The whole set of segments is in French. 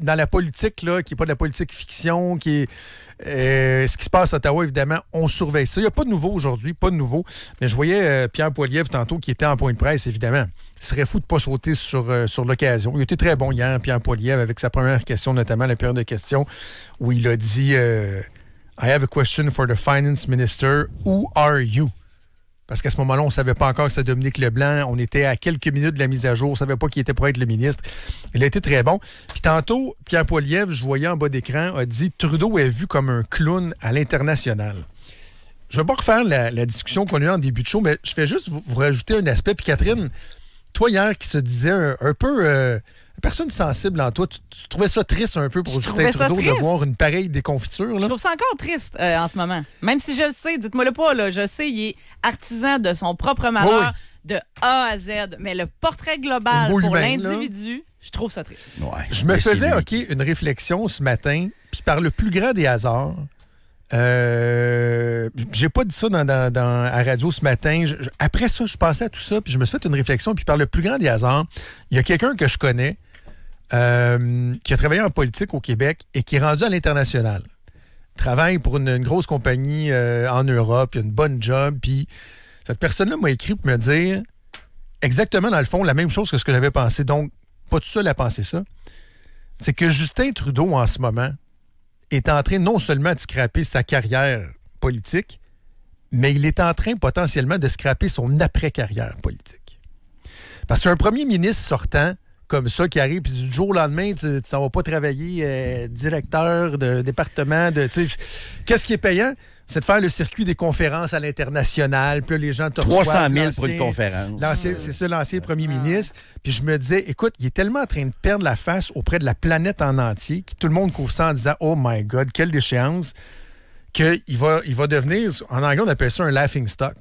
dans la politique, là, qui n'est pas de la politique fiction, qui est ce qui se passe à Ottawa, évidemment, on surveille ça. Il n'y a pas de nouveau aujourd'hui, pas de nouveau. Mais je voyais Pierre Poilievre tantôt qui était en point de presse, évidemment. Il serait fou de ne pas sauter sur l'occasion. Il était très bon hier, Pierre Poilievre, avec sa première question, notamment la période de questions, où il a dit I have a question for the finance minister. Who are you? Parce qu'à ce moment-là, on ne savait pas encore que c'était Dominique Leblanc. On était à quelques minutes de la mise à jour. On ne savait pas qui était pour être le ministre. Il a été très bon. Puis tantôt, Pierre Poilievre, je voyais en bas d'écran, a dit « Trudeau est vu comme un clown à l'international ». Je ne vais pas refaire la discussion qu'on a eue en début de show, mais je fais juste vous rajouter un aspect. Puis Catherine, toi hier qui se disait un peu... personne sensible en toi, tu trouvais ça triste un peu pour Justin Trudeau de voir une pareille déconfiture? Là? Je trouve ça encore triste en ce moment. Même si je le sais, dites-moi-le pas, là, je sais, il est artisan de son propre malheur de A à Z. Mais le portrait global pour l'individu, je trouve ça triste. Ouais, je me faisais une réflexion ce matin, puis par le plus grand des hasards, j'ai pas dit ça à radio ce matin. Après ça, je pensais à tout ça, puis je me suis fait une réflexion, puis par le plus grand des hasards, il y a quelqu'un que je connais qui a travaillé en politique au Québec et qui est rendu à l'international. Travaille pour une grosse compagnie en Europe, il a une bonne job, puis cette personne-là m'a écrit pour me dire exactement, dans le fond, la même chose que ce que j'avais pensé. Donc, pas tout seul à penser ça. C'est que Justin Trudeau, en ce moment, est en train non seulement de scraper sa carrière politique, mais il est en train potentiellement de scraper son après-carrière politique. Parce qu'un premier ministre sortant comme ça qui arrive, puis du jour au lendemain, tu t'en vas pas travailler directeur de département. Qu'est-ce qui est payant? C'est de faire le circuit des conférences à l'international. Puis là, les gens te reçoivent. 300 000 pour une conférence. C'est ça, l'ancien premier ministre. Puis je me disais, écoute, il est tellement en train de perdre la face auprès de la planète en entier, que tout le monde couvre ça en disant, oh my God, quelle déchéance, qu'il va devenir, en anglais, on appelle ça un laughing stock.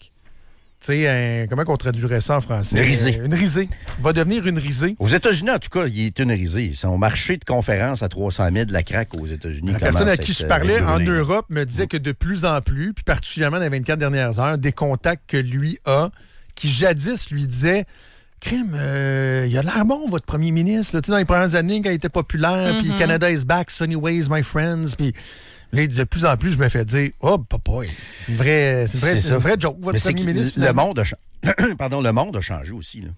Tu sais, comment on traduirait ça en français? Une risée. Une risée. Il va devenir une risée. Aux États-Unis, en tout cas, il est une risée. Son marché de conférence à 300 000 de la craque aux États-Unis. La personne à qui je parlais en Europe me disait que de plus en plus, puis particulièrement dans les 24 dernières heures, des contacts que lui a, qui jadis lui disaient Crime, il a l'air bon, votre premier ministre. Là, dans les premières années, quand il était populaire, puis Canada is back, sunny ways, my friends, puis... Là, de plus en plus, je me fais dire « Oh, papa, c'est une vraie joke, votre premier ministre. » Le monde a changé aussi. Là.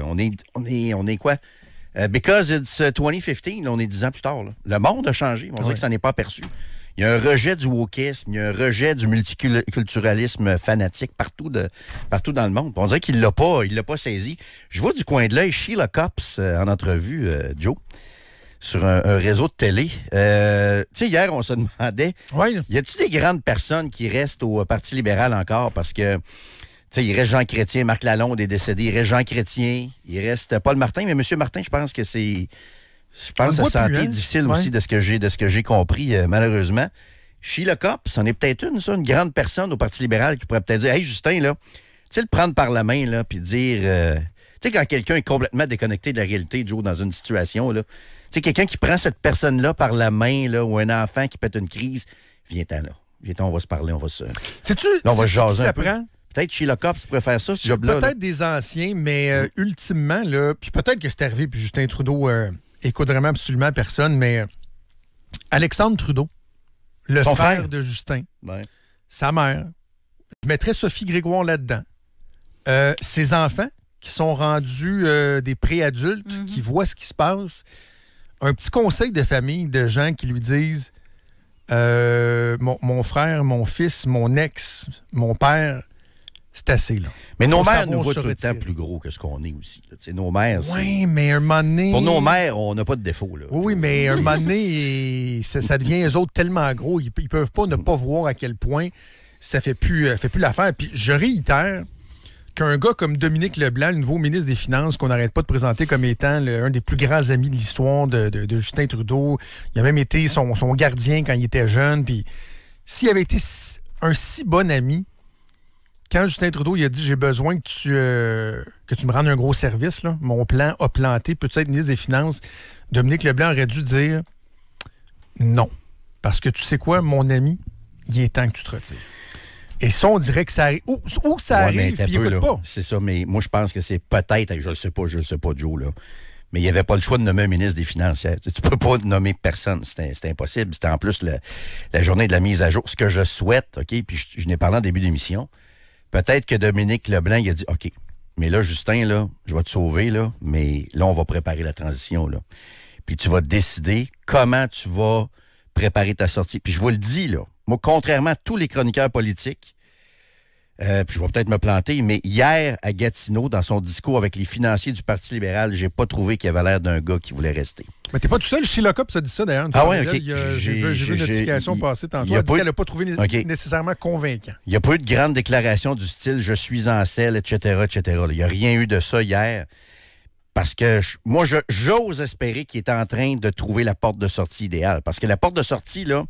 On est quoi? Because it's 2015, on est 10 ans plus tard. Là. Le monde a changé. On dirait que ça n'est pas aperçu. Il y a un rejet du wokisme, il y a un rejet du multiculturalisme fanatique partout dans le monde. On dirait qu'il l'a pas saisi. Je vois du coin de l'œil Sheila Copps en entrevue, Joe, sur un réseau de télé. Tu sais, hier, on se demandait, y a-t-il des grandes personnes qui restent au Parti libéral encore? Parce que, tu sais, il reste Jean Chrétien, Marc Lalonde est décédé, il reste Jean Chrétien, il reste Paul Martin, mais M. Martin, je pense que sa santé est difficile aussi de ce que j'ai compris, malheureusement. Sheila Copps, c'en est peut-être une grande personne au Parti libéral qui pourrait peut-être dire, hey, Justin, là, tu sais, le prendre par la main, là, puis dire... Tu sais, quand quelqu'un est complètement déconnecté de la réalité, Joe, dans une situation, là, tu sais, quelqu'un qui prend cette personne-là par la main, là, ou un enfant qui pète une crise, viens-t'en là. Viens-t'en, on va se parler, on va se... Sais-tu, là, on va se jaser un peu. Prend? Peut-être Sheila Copps pourrait faire ça, ce job-là. Peut-être des anciens, mais ultimement, là, puis peut-être que c'est arrivé, puis Justin Trudeau écoute vraiment absolument personne, mais Alexandre Trudeau, le frère de Justin, sa mère, je mettrais Sophie Grégoire là-dedans. Ses enfants, qui sont rendus des préadultes, qui voient ce qui se passe. Un petit conseil de famille de gens qui lui disent mon frère, mon fils, mon ex, mon père, c'est assez, là. Mais nos mères nous voient tout le temps plus gros que ce qu'on est aussi. Nos mères, oui, mais un moment donné... Pour nos mères, on n'a pas de défaut. Là. Oui, mais un moment donné, ça devient eux autres tellement gros, ils peuvent pas ne pas voir à quel point ça fait plus l'affaire. Puis je réitère qu'un gars comme Dominique Leblanc, le nouveau ministre des Finances, qu'on n'arrête pas de présenter comme étant un des plus grands amis de l'histoire de Justin Trudeau, il a même été son gardien quand il était jeune. Puis s'il avait été un si bon ami, quand Justin Trudeau il a dit « J'ai besoin que tu me rendes un gros service, là, mon plan a planté, peux-tu être ministre des Finances? » Dominique Leblanc aurait dû dire « Non, parce que tu sais quoi, mon ami, il est temps que tu te retires. » Et ça, on dirait que ça arrive. Où ça arrive, puis il écoute pas. C'est ça, mais moi, je pense que c'est peut-être, je le sais pas, Joe, là. Mais il n'y avait pas le choix de nommer un ministre des Finances. Tu ne peux pas nommer personne. C'était impossible. C'était en plus la journée de la mise à jour. Ce que je souhaite, OK, puis je n'ai parlé en début d'émission, peut-être que Dominique Leblanc, il a dit, OK, mais là, Justin, là, je vais te sauver, là, mais là, on va préparer la transition, là. Puis tu vas décider comment tu vas préparer ta sortie. Puis je vous le dis, là, moi, contrairement à tous les chroniqueurs politiques, puis je vais peut-être me planter, mais hier, à Gatineau, dans son discours avec les financiers du Parti libéral, j'ai pas trouvé qu'il avait l'air d'un gars qui voulait rester. Mais t'es pas tout seul, Sheila Copp ça dit ça d'ailleurs. Ah ouais, OK. J'ai vu une notification passer tantôt. Elle dit qu'elle n'a pas trouvé nécessairement convaincant. Il n'y a pas eu de grande déclaration du style « je suis en selle », etc., etc. Il n'y a rien eu de ça hier. Parce que moi, j'ose espérer qu'il est en train de trouver la porte de sortie idéale. Parce que la porte de sortie, là,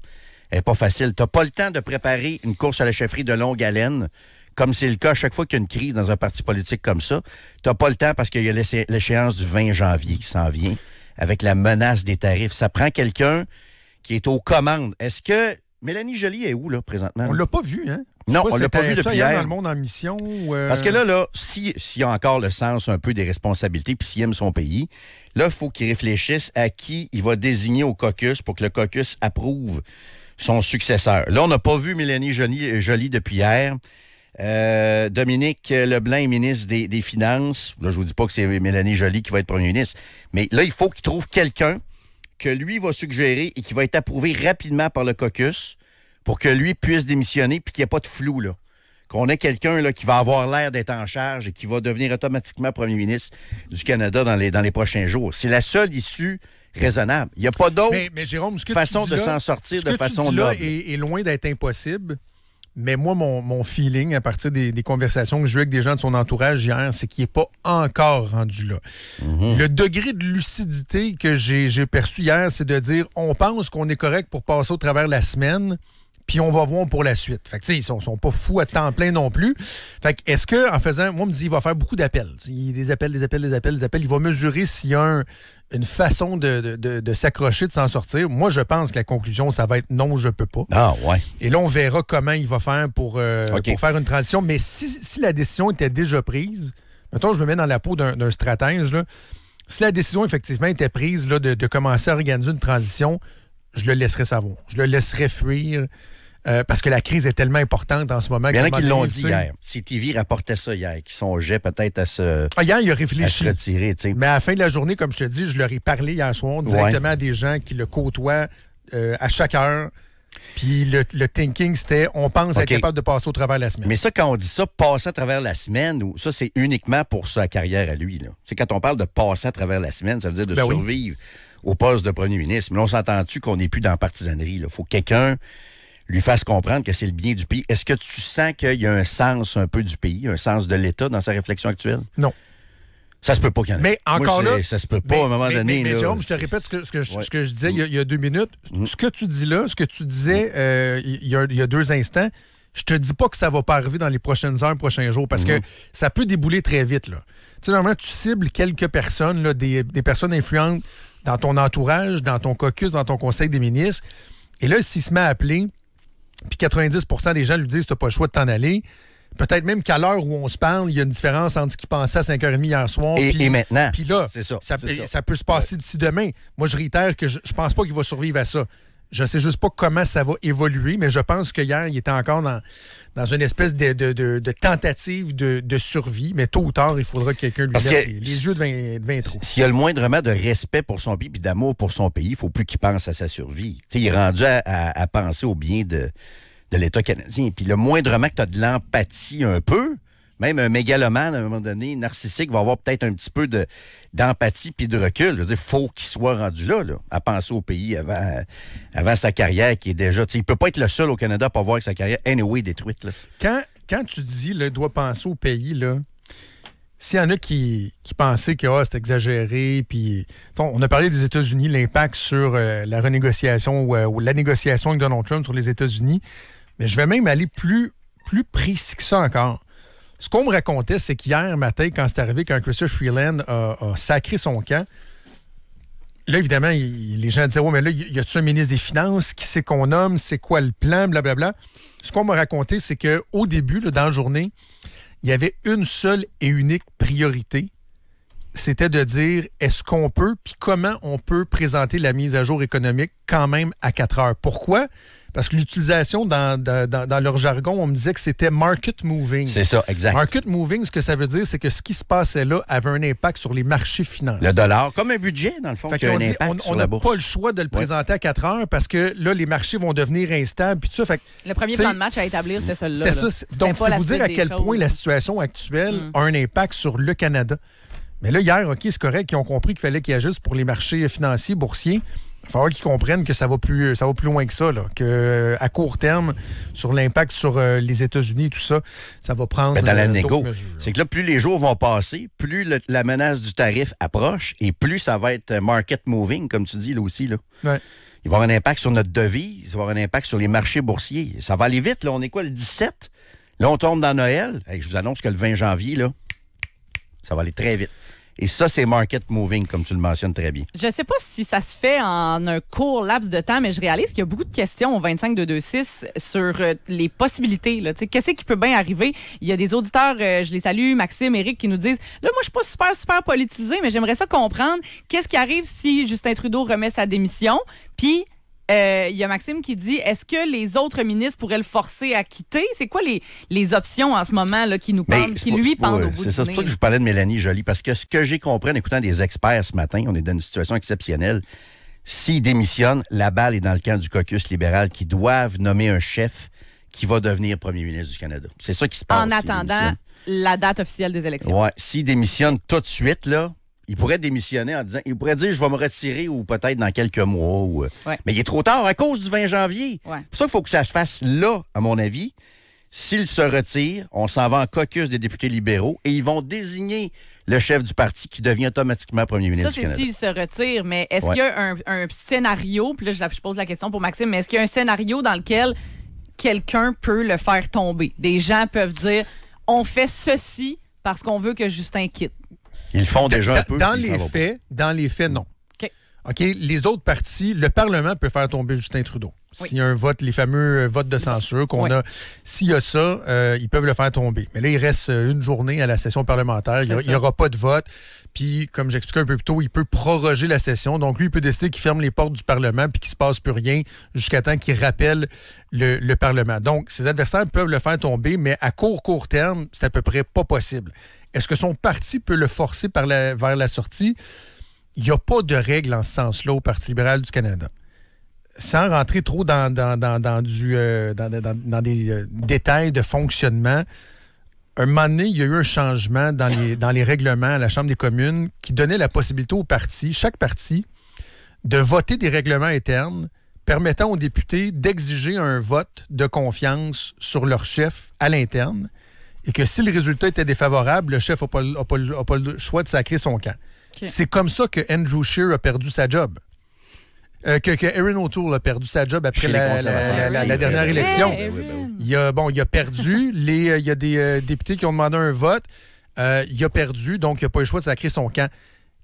elle n'est pas facile. Tu n'as pas le temps de préparer une course à la chefferie de longue haleine, comme c'est le cas à chaque fois qu'il y a une crise dans un parti politique comme ça. Tu n'as pas le temps parce qu'il y a l'échéance du 20 janvier qui s'en vient, avec la menace des tarifs. Ça prend quelqu'un qui est aux commandes. Est-ce que Mélanie Joly est où, là, présentement? On l'a pas vu, hein? Non, on l'a pas vu depuis hier. Dans le monde en mission. Parce que là, s'il a encore le sens un peu des responsabilités, puis s'il aime son pays, là, il faut qu'il réfléchisse à qui il va désigner au caucus pour que le caucus approuve son successeur. Là, on n'a pas vu Mélanie Joly depuis hier. Dominique Leblanc est ministre des Finances. Là, je vous dis pas que c'est Mélanie Joly qui va être premier ministre. Mais là, il faut qu'il trouve quelqu'un que lui va suggérer et qui va être approuvé rapidement par le caucus pour que lui puisse démissionner puis qu'il n'y ait pas de flou, là. Qu'on ait quelqu'un là, qui va avoir l'air d'être en charge et qui va devenir automatiquement premier ministre du Canada dans les prochains jours. C'est la seule issue raisonnable. Il n'y a pas d'autre façon de s'en sortir de façon noble. Est loin d'être impossible. Mais moi, mon feeling, à partir des conversations que j'ai eues avec des gens de son entourage hier, c'est qu'il n'est pas encore rendu là. Mm-hmm. Le degré de lucidité que j'ai perçu hier, c'est de dire on pense qu'on est correct pour passer au travers de la semaine, puis on va voir pour la suite. Fait que, tu sais, ils sont pas fous à temps plein non plus. Fait que, est-ce que, en faisant, moi, on me dit, il va faire beaucoup d'appels. Des appels. Il va mesurer s'il y a une façon de s'accrocher, de s'en sortir. Moi, je pense que la conclusion, ça va être non, je peux pas. Ah, ouais. Et là, on verra comment il va faire pour faire une transition. Mais si la décision était déjà prise, mettons, je me mets dans la peau d'un stratège, là. Si la décision, effectivement, était prise là, de commencer à organiser une transition, je le laisserais savoir. Je le laisserais fuir. Parce que la crise est tellement importante en ce moment. Il y en a qui l'ont dit hier. CTV rapportait ça hier, qui songeait peut-être à se hier, il a réfléchi. À se retirer. T'sais. Mais à la fin de la journée, comme je te dis, je leur ai parlé hier soir directement à des gens qui le côtoient à chaque heure. Puis le thinking, c'était on pense être capable de passer au travers de la semaine. Mais ça, quand on dit ça, passer à travers la semaine, ça, c'est uniquement pour sa carrière à lui. Là. Quand on parle de passer à travers la semaine, ça veut dire de survivre au poste de premier ministre. Mais là, on s'entend-tu qu'on n'est plus dans la partisanerie? Il faut que quelqu'un lui fasse comprendre que c'est le bien du pays. Est-ce que tu sens qu'il y a un sens un peu du pays, un sens de l'État dans sa réflexion actuelle? Non. Ça se peut pas qu'il y en ait. Mais encore là... Ça se peut pas à un moment donné. Mais là, Jérôme, je te répète ce que je disais il y a 2 minutes. Ce que tu dis là, ce que tu disais il y a 2 instants, je te dis pas que ça va pas arriver dans les prochaines heures, prochains jours, parce que ça peut débouler très vite. Là. Tu sais, normalement, tu cibles quelques personnes, là, des personnes influentes dans ton entourage, dans ton caucus, dans ton conseil des ministres. Et là, s'il se met à appeler, puis 90% des gens lui disent « t'as pas le choix de t'en aller », peut-être même qu'à l'heure où on se parle, il y a une différence entre ce qu'il pensait à 5h30 hier soir et maintenant. Puis là, c'est ça. Ça peut se passer d'ici demain. Moi, je réitère que je pense pas qu'il va survivre à ça. Je sais juste pas comment ça va évoluer, mais je pense qu'hier, il était encore dans une espèce de tentative de survie. Mais tôt ou tard, il faudra que quelqu'un lui mette les yeux de 20 trous. S'il y a le moindrement de respect pour son pays et d'amour pour son pays, il faut plus qu'il pense à sa survie. T'sais, il est rendu à penser au bien de l'État canadien. Puis le moindrement que tu as de l'empathie un peu, même un mégalomane, à un moment donné, narcissique, va avoir peut-être un petit peu d'empathie puis de recul. Je veux dire, il faut qu'il soit rendu là, à penser au pays avant sa carrière qui est déjà... Il ne peut pas être le seul au Canada pour voir que sa carrière anyway détruite. Là. Quand tu dis, là, doit penser au pays, là, s'il y en a qui pensaient que c'est exagéré, puis on a parlé des États-Unis, l'impact sur la renégociation ou la négociation avec Donald Trump sur les États-Unis, mais je vais même aller plus précis que ça encore. Ce qu'on me racontait, c'est qu'hier matin, quand c'est arrivé, quand Chrystia Freeland a sacré son camp, là, évidemment, les gens disaient « Ouais, mais là, y a-tu un ministre des Finances? Qui c'est qu'on nomme? C'est quoi le plan? Blablabla. » Ce qu'on m'a raconté, c'est qu'au début, là, dans la journée, il y avait une seule et unique priorité, c'était de dire est-ce qu'on peut, puis comment on peut présenter la mise à jour économique quand même à 4 heures. Pourquoi? Parce que l'utilisation dans leur jargon, on me disait que c'était market moving. C'est ça, exact. Market moving, ce que ça veut dire, c'est que ce qui se passait là avait un impact sur les marchés financiers. Le dollar, comme un budget, dans le fond, qui a un impact sur la bourse. On n'a pas le choix de le présenter à 4 heures parce que là, les marchés vont devenir instables. Puis tout ça, fait, le premier plan de match à établir, c'est celui-là. C'est ça. Donc, c'est vous dire à quel point la situation actuelle a un impact sur le Canada. Mais là, hier, OK, c'est correct, ils ont compris qu'il fallait qu'ils agissent pour les marchés financiers, boursiers. Il va falloir qu'ils comprennent que ça va plus loin que ça, là. Qu'à court terme, sur l'impact sur les États-Unis et tout ça, ça va prendre dans la négo, mesures. C'est que là, plus les jours vont passer, plus la menace du tarif approche et plus ça va être market moving, comme tu dis là aussi. Là. Ouais. Il va y avoir un impact sur notre devise, il va y avoir un impact sur les marchés boursiers. Ça va aller vite, là. On est quoi, le 17? Là, on tombe dans Noël. Hey, je vous annonce que le 20 janvier, là, ça va aller très vite. Et ça, c'est market moving, comme tu le mentionnes très bien. Je ne sais pas si ça se fait en un court laps de temps, mais je réalise qu'il y a beaucoup de questions au 25-226 sur les possibilités. Qu'est-ce qui peut bien arriver? Il y a des auditeurs, je les salue, Maxime, Éric, qui nous disent « Là, moi, je suis pas super politisé, mais j'aimerais ça comprendre. Qu'est-ce qui arrive si Justin Trudeau remet sa démission? » Puis, il y a Maxime qui dit, est-ce que les autres ministres pourraient le forcer à quitter? C'est quoi les options en ce moment là, qui lui pendent au bout du nez? C'est pour ça que je vous parlais de Mélanie Joly, parce que ce que j'ai compris en écoutant des experts ce matin, on est dans une situation exceptionnelle. S'ils démissionnent, la balle est dans le camp du caucus libéral qui doivent nommer un chef qui va devenir premier ministre du Canada. C'est ça qui se passe. En attendant la date officielle des élections. Oui, s'ils démissionnent tout de suite, là, il pourrait démissionner en disant, il pourrait dire, je vais me retirer ou peut-être dans quelques mois. Mais il est trop tard à cause du 20 janvier. Ouais. C'est pour ça qu'il faut que ça se fasse là, à mon avis. S'il se retire, on s'en va en caucus des députés libéraux et ils vont désigner le chef du parti qui devient automatiquement premier ministre du Canada. Ça, c'est s'il se retire. Mais est-ce qu'il y a un scénario, puis là, je pose la question pour Maxime, mais est-ce qu'il y a un scénario dans lequel quelqu'un peut le faire tomber? Des gens peuvent dire, on fait ceci parce qu'on veut que Justin quitte. Ils le font déjà un peu. Dans les faits, non. OK. Les autres partis, le Parlement peut faire tomber Justin Trudeau. Oui. S'il y a un vote, les fameux votes de censure qu'on a, s'il y a ça, ils peuvent le faire tomber. Mais là, il reste une journée à la session parlementaire. Il n'y aura pas de vote. Puis, comme j'expliquais un peu plus tôt, il peut proroger la session. Donc, lui, il peut décider qu'il ferme les portes du Parlement puis qu'il ne se passe plus rien jusqu'à temps qu'il rappelle le Parlement. Donc, ses adversaires peuvent le faire tomber, mais à court terme, c'est à peu près pas possible. Est-ce que son parti peut le forcer vers la sortie? Il n'y a pas de règle en ce sens-là au Parti libéral du Canada. Sans rentrer trop dans des détails de fonctionnement, un moment donné, il y a eu un changement dans les règlements à la Chambre des communes qui donnait la possibilité aux partis, chaque parti, de voter des règlements internes permettant aux députés d'exiger un vote de confiance sur leur chef à l'interne et que si le résultat était défavorable, le chef n'a pas le choix de sacrer son camp. Okay. C'est comme ça que Andrew Scheer a perdu sa job. Que Erin O'Toole a perdu sa job après la dernière élection. Il a perdu. Il y a des députés qui ont demandé un vote. Il a perdu, donc il n'a pas eu le choix de sacrer son camp.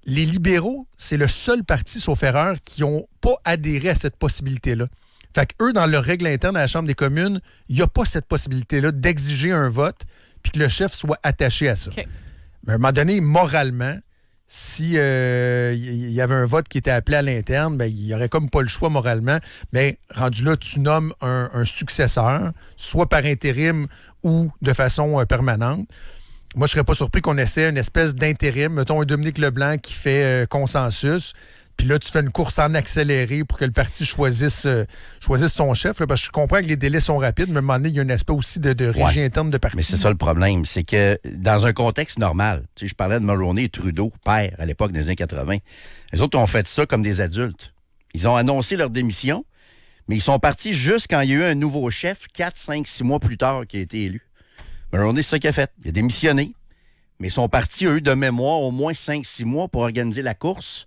Les libéraux, c'est le seul parti, sauf erreur, qui n'ont pas adhéré à cette possibilité-là. Fait qu'eux, dans leur règle interne à la Chambre des communes, il n'y a pas cette possibilité-là d'exiger un vote puis que le chef soit attaché à ça. Okay. Mais à un moment donné, moralement, si y avait un vote qui était appelé à l'interne, ben, il n'y aurait comme pas le choix moralement. Mais rendu là, tu nommes un successeur, soit par intérim ou de façon permanente. Moi, je ne serais pas surpris qu'on essaie une espèce d'intérim. Mettons un Dominique Leblanc qui fait consensus. Puis là, tu fais une course en accéléré pour que le parti choisisse son chef. Là, parce que je comprends que les délais sont rapides, mais à un moment donné, il y a un aspect aussi de régie interne de parti. Mais c'est ça le problème. C'est que dans un contexte normal, tu sais, je parlais de Mulroney et Trudeau, père, à l'époque des années 80. Les autres ont fait ça comme des adultes. Ils ont annoncé leur démission, mais ils sont partis juste quand il y a eu un nouveau chef, 4, 5, 6 mois plus tard, qui a été élu. Mulroney, c'est ça qu'il a fait. Il a démissionné, mais ils sont partis, eux, de mémoire, au moins 5, 6 mois pour organiser la course.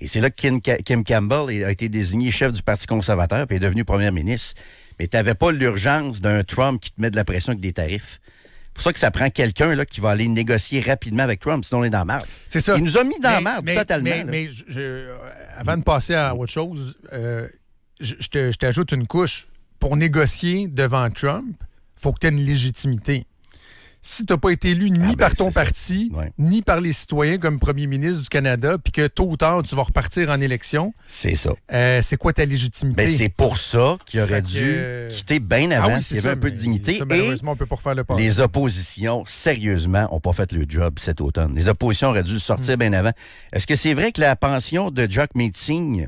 Et c'est là que Kim Campbell a été désigné chef du Parti conservateur et est devenu premier ministre. Mais tu n'avais pas l'urgence d'un Trump qui te met de la pression avec des tarifs. C'est pour ça que ça prend quelqu'un là, qui va aller négocier rapidement avec Trump, sinon on est dans la merde. C'est ça. Il nous a mis dans la merde, totalement. Mais avant de passer à autre chose, je t'ajoute une couche. Pour négocier devant Trump, il faut que tu aies une légitimité. si tu n'as pas été élu ni par ton parti, ni par les citoyens comme premier ministre du Canada, puis que tôt ou tard, tu vas repartir en élection. C'est ça. C'est quoi ta légitimité? Ben, c'est pour ça qu'il aurait dû quitter bien avant s'il y avait un peu de dignité. Ça, malheureusement, on peut pas refaire le passé. Les oppositions, sérieusement, n'ont pas fait le job cet automne. Les oppositions auraient dû sortir bien avant. Est-ce que c'est vrai que la pension de Jock Meeting,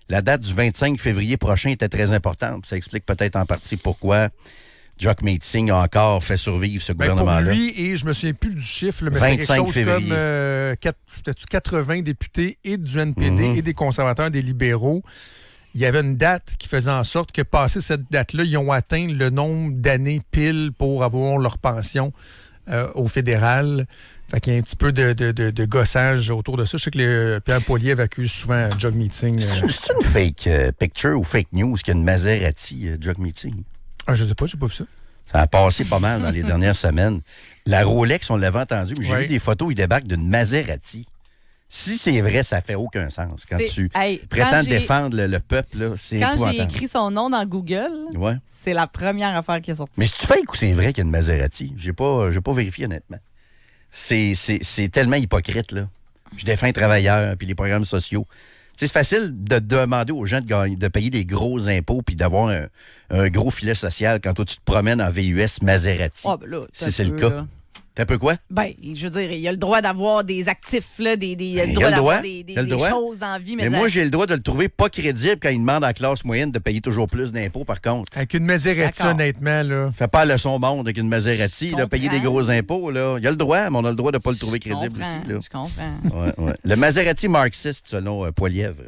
la date du 25 février prochain, était très importante? Ça explique peut-être en partie pourquoi Jock Meeting a encore fait survivre ce gouvernement-là. Pour lui, et je me souviens plus du chiffre, mais 25 quelque chose février. comme 80 députés et du NPD et des conservateurs, des libéraux. Il y avait une date qui faisait en sorte que, passé cette date-là, ils ont atteint le nombre d'années pile pour avoir leur pension au fédéral. Fait qu'il y a un petit peu de gossage autour de ça. Je sais que Pierre Poilievre accuse souvent Jock Meeting. C'est une fake picture ou fake news qu'il y a une Maserati, Jock Meeting? Je sais pas, j'ai pas vu ça. Ça a passé pas mal dans les dernières semaines. La Rolex, on l'avait entendu, mais j'ai vu des photos, il débarque d'une Maserati. Si c'est vrai, ça fait aucun sens. Quand tu prétends défendre le peuple, là, c'est épouvantable. Quand j'ai écrit son nom dans Google, c'est la première affaire qui est sortie. Mais si tu fake ou c'est vrai qu'il y a une Maserati? J'ai pas vérifié, honnêtement. C'est tellement hypocrite, là. Je défends les travailleurs puis les programmes sociaux. C'est facile de demander aux gens de payer des gros impôts puis d'avoir un gros filet social quand toi, tu te promènes en VUS Maserati. Ben là, c'est le cas. Là. T'as un peu quoi? Ben, je veux dire, il a le droit d'avoir des actifs, là, il a le droit d'avoir des choses en vie. Mais moi, j'ai le droit de le trouver pas crédible quand il demande à la classe moyenne de payer toujours plus d'impôts, par contre. Avec une Maserati, honnêtement, là. Fais pas la leçon monde avec une Maserati, là, payer des gros impôts, là. Il a le droit, mais on a le droit de pas le trouver crédible aussi, là. Je comprends. Ouais. Le Maserati marxiste, selon Poilievre.